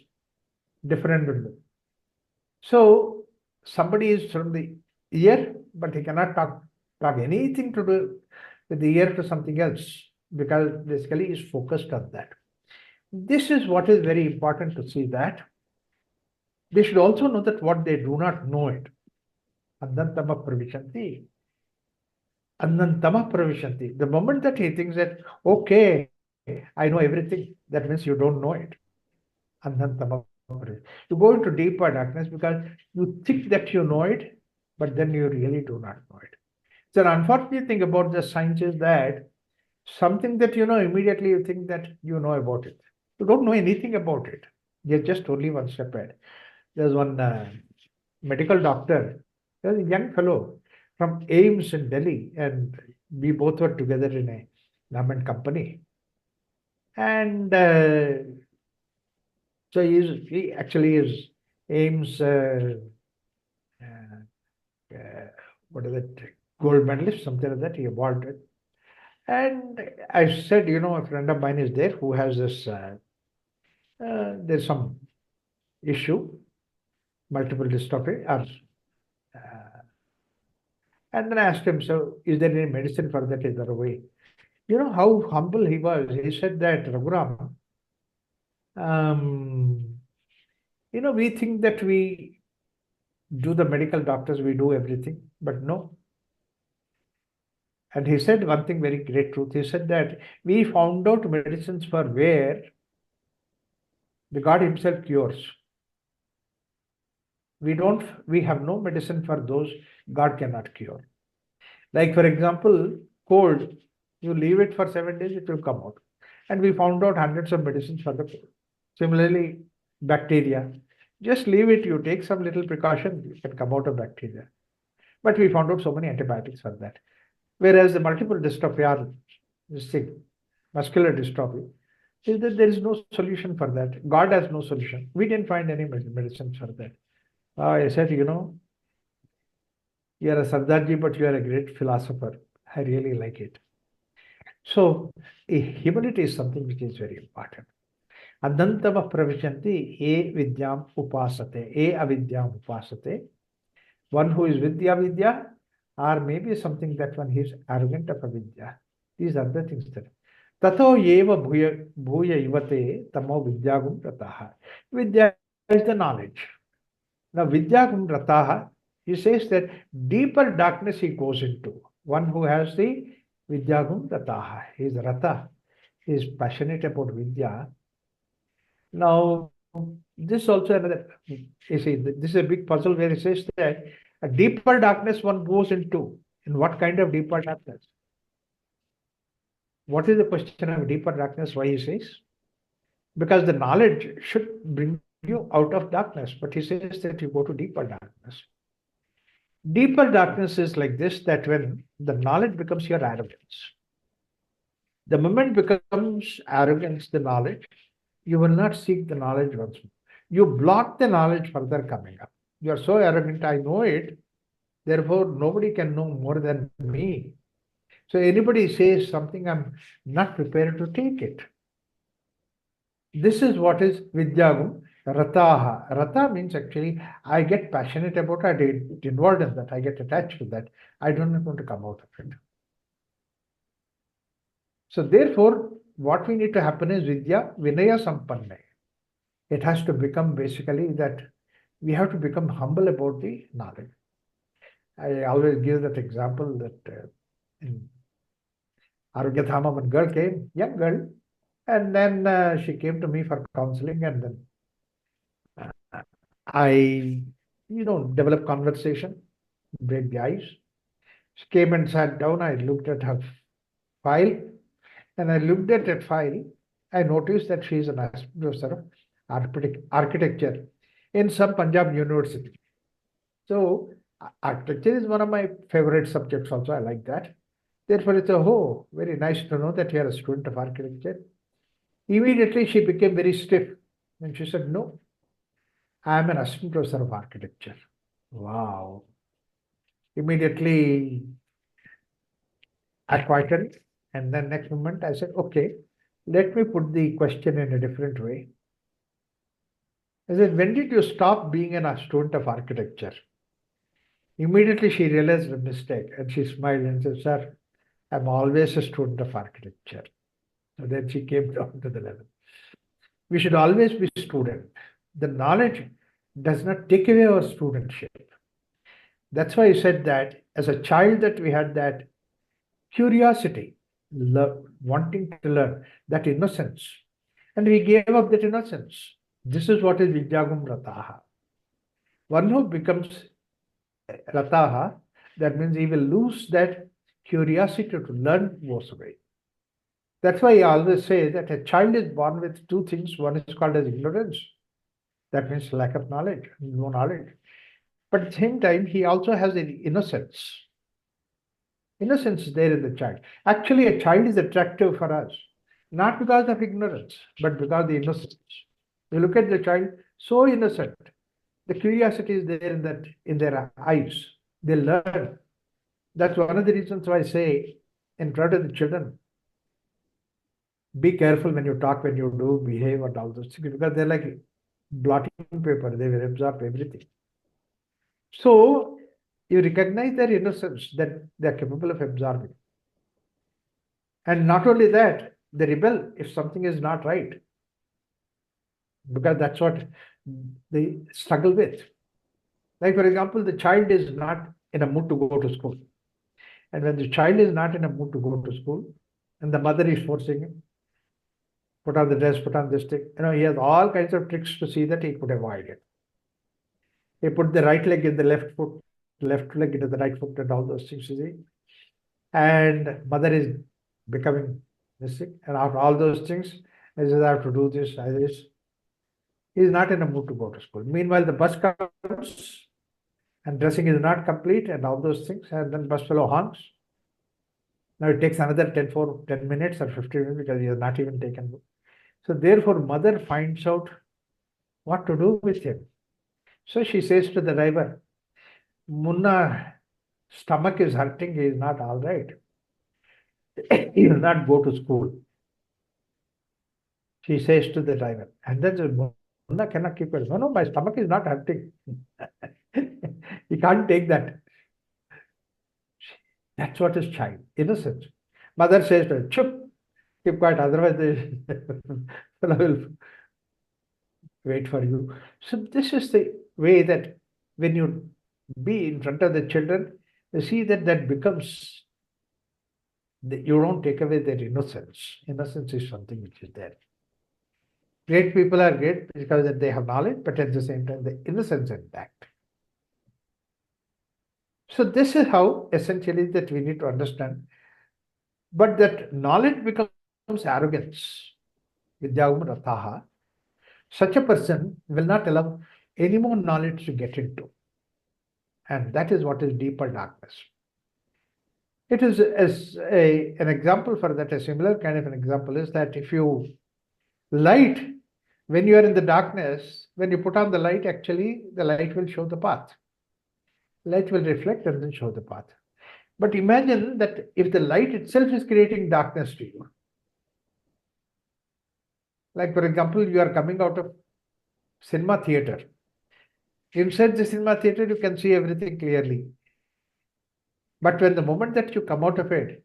different. So somebody is from the ear, but he cannot talk anything to do with the ear to something else, because basically he's focused on that. This is what is very important to see, that they should also know that what they do not know it. Annantama pravishanti. Annantama pravishanti. The moment that he thinks that, okay, I know everything, that means you don't know it. Annantama pravishanti. You go into deeper darkness because you think that you know it, but then you really do not know it. So the unfortunate thing about the science is that something that you know, immediately you think that you know about it. You don't know anything about it. You're just only one step ahead. There's one medical doctor, there's a young fellow from AIMS in Delhi, and we both were together in a government company. And so he actually is AIMS, what is it, gold medalist, something like that. He awarded. And I said, a friend of mine is there who has this, there's some issue, multiple dystrophy, or and then I asked him, so is there any medicine for that? Is there a way? You know how humble he was. He said that, Raghuram, we think that we do the medical doctors, we do everything, but no. And he said one thing, very great truth. He said that we found out medicines for where the God himself cures. We have no medicine for those God cannot cure. Like, for example, cold, you leave it for 7 days, it will come out. And we found out hundreds of medicines for the cold. Similarly, bacteria, just leave it, you take some little precaution, you can come out of bacteria. But we found out so many antibiotics for that. Whereas the multiple dystrophy, or this thing, muscular dystrophy, is that there is no solution for that. God has no solution. We didn't find any medicine for that. I said, you are a Sardarji, but you are a great philosopher. I really like it. So, humility is something which is very important. Adantava pravishanti e vidyam upasate, e avidyam upasate. One who is vidya, or maybe something that one is arrogant of avidya. These are the things that. Tato eva bhuya ivate tamo vidyagum rataha. Vidya is the knowledge. Now, vidyagum rataha, he says that deeper darkness he goes into. One who has the vidyagum rataha, he is rata, he is passionate about vidya. Now, this also another, you see, this is a big puzzle where he says that a deeper darkness one goes into. In what kind of deeper darkness? What is the question of deeper darkness? Why he says? Because the knowledge should bring you out of darkness, but he says that you go to deeper darkness. Deeper darkness is like this, that when the knowledge becomes your arrogance, the moment becomes arrogance, the knowledge, you will not seek the knowledge once more. You block the knowledge further coming up. You are so arrogant, I know it, therefore nobody can know more than me. So anybody says something, I'm not prepared to take it. This is what is Vidyagum Rataha. Rata means actually I get passionate about it, I get involved in that, I get attached to that. I don't want to come out of it. So therefore, what we need to happen is Vidya Vinaya Sampanna. It has to become basically that we have to become humble about the knowledge. I always give that example that in Arogyadhama, one girl came, young girl, and then she came to me for counseling, and then I, developed conversation. break the ice. She came and sat down. I looked at her file, and I looked at that file. I noticed that she is an assistant professor of architecture in some Punjab university. So architecture is one of my favorite subjects also. I like that. Therefore, it's very nice to know that you are a student of architecture. Immediately, she became very stiff. And she said, no, I am an assistant professor of architecture. Wow. Immediately, I quieted. And then next moment, I said, okay, let me put the question in a different way. I said, when did you stop being a student of architecture? Immediately, she realized the mistake and she smiled and said, sir, I'm always a student of architecture. So then she came down to the level. We should always be student. The knowledge does not take away our studentship. That's why I said that as a child that we had that curiosity, wanting to learn, that innocence. And we gave up that innocence. This is what is Vidyagum Rataha. One who becomes Rataha, that means he will lose that curiosity to learn goes away. That's why I always say that a child is born with two things. One is called as ignorance. That means lack of knowledge, no knowledge. But at the same time, he also has an innocence. Innocence is there in the child. Actually, a child is attractive for us, not because of ignorance, but because of the innocence. You look at the child, so innocent. The curiosity is there in their eyes. They learn. That's one of the reasons why I say in front of the children, be careful when you talk, when you do, behave, and all those things, because they're like blotting paper. They will absorb everything. So you recognize their innocence, that they're capable of absorbing. And not only that, they rebel if something is not right, because that's what they struggle with. Like, for example, the child is not in a mood to go to school. And when the child is not in a mood to go to school, and the mother is forcing him, put on the dress, put on this thing, he has all kinds of tricks to see that he could avoid it. He put the right leg in the left foot, left leg into the right foot, and all those things, you see. And mother is becoming sick, and after all those things, I says, I have to do this, I this. He is not in a mood to go to school. Meanwhile, the bus comes, and dressing is not complete, and all those things, and then bus fellow honks. Now it takes another 10 minutes or 15 minutes because he has not even taken. So therefore, mother finds out what to do with him. So she says to the driver, Munna, stomach is hurting, he is not all right. He will not go to school. She says to the driver. And then says, Munna cannot keep it. No, my stomach is not hurting. He can't take that. That's what is child, innocence. Mother says to her, Chup, keep quiet, otherwise the fellow will wait for you. So this is the way that when you be in front of the children, you see that becomes, you don't take away their innocence. Innocence is something which is there. Great people are great because that they have knowledge, but at the same time, the innocence is intact. So this is how essentially that we need to understand. But that knowledge becomes arrogance. Vidyagum Rataha. Such a person will not allow any more knowledge to get into. And that is what is deeper darkness. It is as an example for that, a similar kind of an example is that if you light, when you are in the darkness, when you put on the light, actually the light will show the path. Light will reflect and then show the path. But imagine that if the light itself is creating darkness to you. Like, for example, you are coming out of cinema theater. Inside the cinema theater, you can see everything clearly. But when the moment that you come out of it,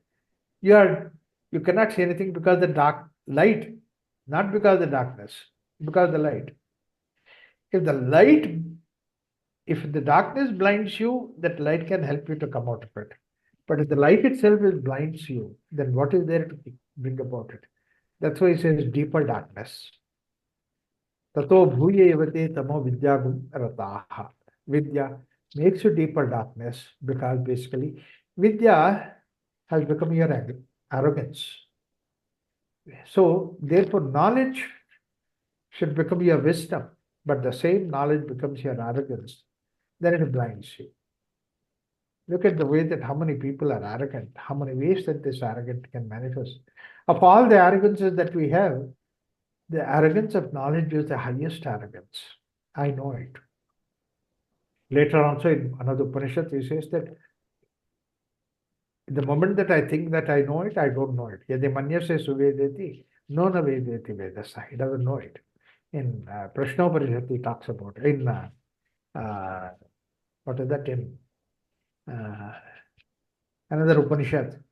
you cannot see anything because the dark light, not because the darkness, because the light. If the light, if the darkness blinds you, that light can help you to come out of it. But if the light itself blinds you, then what is there to bring about it? That's why it says deeper darkness. Tato bhuye yavate tamo vidyagum rataha. Vidya, makes you deeper darkness, because basically Vidya has become your arrogance. So therefore knowledge should become your wisdom, but the same knowledge becomes your arrogance, then it blinds you. Look at the way that how many people are arrogant, how many ways that this arrogance can manifest. Of all the arrogances that we have, the arrogance of knowledge is the highest arrogance. I know it. Later also in another Upanishad, he says that the moment that I think that I know it, I don't know it. Yadi manyase suvedeti, no na vedeti vedasa. He doesn't know it. In Prashna Upanishad, he talks about it. In what is that in another Upanishad?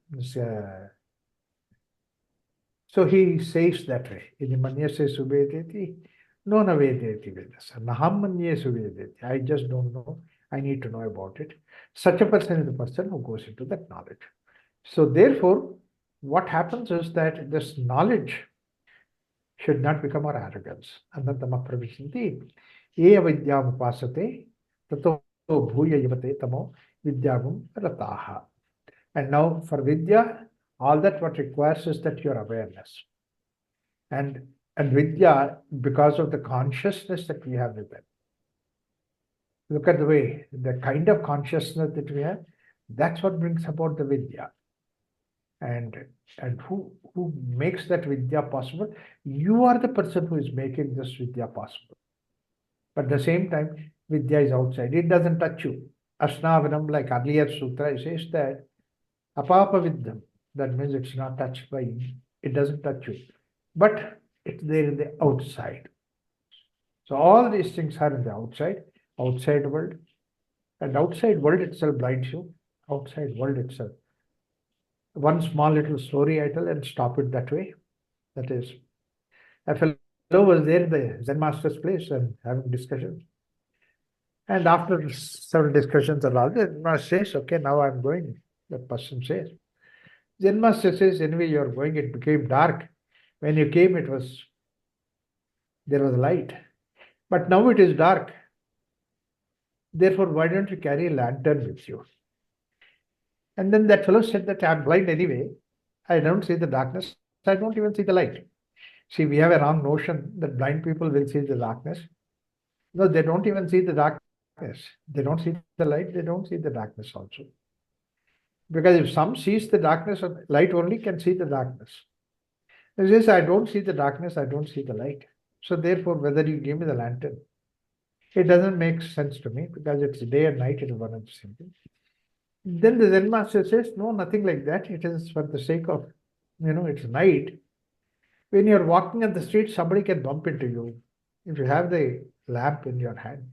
So he says that way. Yadi manyase suvedeti, no na vedeti vedasa. Naham manye suvedeti. I just don't know. I need to know about it. Such a person is the person who goes into that knowledge. So therefore, what happens is that this knowledge should not become our arrogance. Anantama pravishanti, eva vidyam upasate, tato bhuya yavate tamo vidyagum rataha. And now for vidya, all that what requires is that your awareness. And vidya, because of the consciousness that we have with it. Look at the way, the kind of consciousness that we have, that's what brings about the vidya. And who makes that vidya possible? You are the person who is making this vidya possible. But at the same time, vidya is outside. It doesn't touch you. Asnavanam, like earlier sutra, it says that apapa vidyam. That means it's not touched by you. It doesn't touch you. But it's there in the outside. So all these things are in the outside world. And outside world itself blinds you. Outside world itself. One small little story I tell and stop it that way. That is, a fellow was there in the Zen master's place and having discussions. And after several discussions and all, the Zen master says, okay, now I'm going. The person says, Zen master says, anyway, you're going, it became dark. When you came, there was light. But now it is dark. Therefore, why don't you carry a lantern with you? And then that fellow said that I'm blind anyway. I don't see the darkness. I don't even see the light. See, we have a wrong notion that blind people will see the darkness. No, they don't even see the darkness. They don't see the light. They don't see the darkness also. Because if some sees the darkness, light only can see the darkness. He says, I don't see the darkness. I don't see the light. So therefore, whether you give me the lantern, it doesn't make sense to me because it's day and night. It is one and the same thing. Then the Zen master says, no, nothing like that. It is for the sake of, it's night. When you're walking on the street, somebody can bump into you. If you have the lamp in your hand,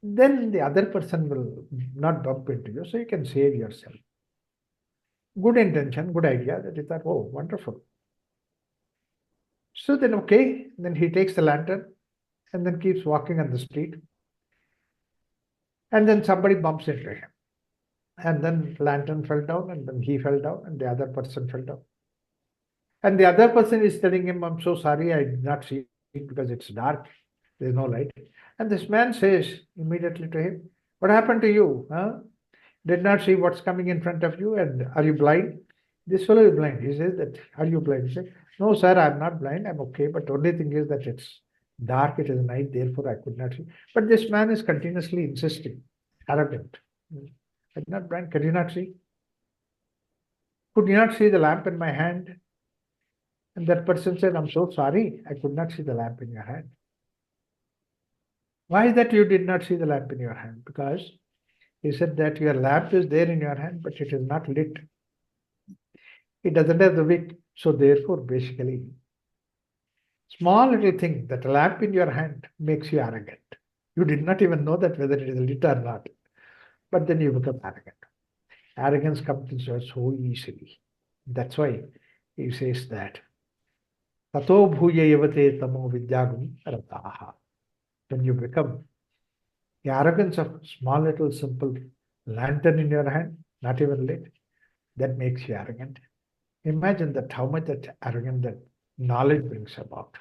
then the other person will not bump into you, so you can save yourself. Good intention, good idea. That is that, oh, wonderful. So then, okay, then he takes the lantern and then keeps walking on the street. And then somebody bumps into him. And then lantern fell down, and then he fell down, and the other person fell down. And the other person is telling him, I'm so sorry, I did not see it because it's dark. There's no light. And this man says immediately to him, what happened to you? Huh? Did not see what's coming in front of you, and are you blind? This fellow is blind. He says that, are you blind? He says, no, sir, I'm not blind. I'm okay. But the only thing is that it's dark. It is night. Therefore, I could not see. But this man is continuously insisting, arrogant. I'm not blind. Can you not see? Could you not see the lamp in my hand? And that person said, I'm so sorry. I could not see the lamp in your hand. Why is that you did not see the lamp in your hand? Because he said that your lamp is there in your hand, but it is not lit. It doesn't have the wick. So therefore, basically, small little thing, that lamp in your hand makes you arrogant. You did not even know that whether it is lit or not. But then you become arrogant. Arrogance comes into us so easily. That's why he says that. Tato bhuya yavate tamo vidyagum rataha. When you become the arrogance of small little simple lantern in your hand, not even lit, that makes you arrogant. Imagine that how much that arrogance that knowledge brings about.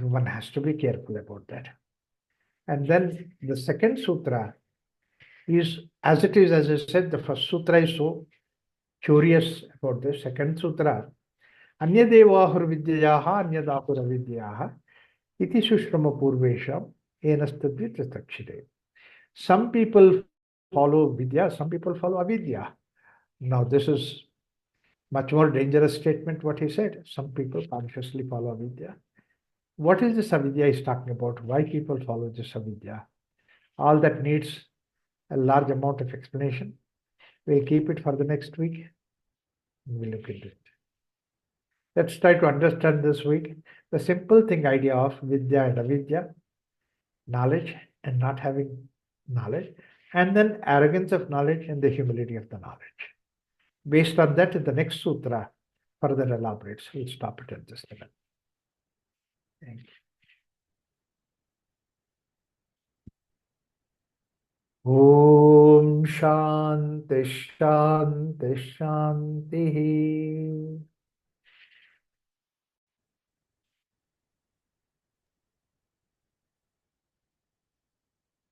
One has to be careful about that. And then the second sutra is, as it is, as I said, the first sutra is so curious about the second sutra. Anyadevahur vidyayaha anyadahura vidyayaha iti sushrama purvesham enastadvitastakshire. Some people follow vidya, some people follow avidya. Now, this is much more dangerous statement what he said. Some people consciously follow avidya. What is this avidya he's talking about? Why people follow this avidya? All that needs a large amount of explanation. We'll keep it for the next week. We'll look into it. Let's try to understand this week the simple thing idea of vidya and avidya, knowledge and not having knowledge, and then arrogance of knowledge and the humility of the knowledge. Based on that, the next sutra further elaborates. We'll stop it at this level. Thank you. Om Shanti Shanti Shanti.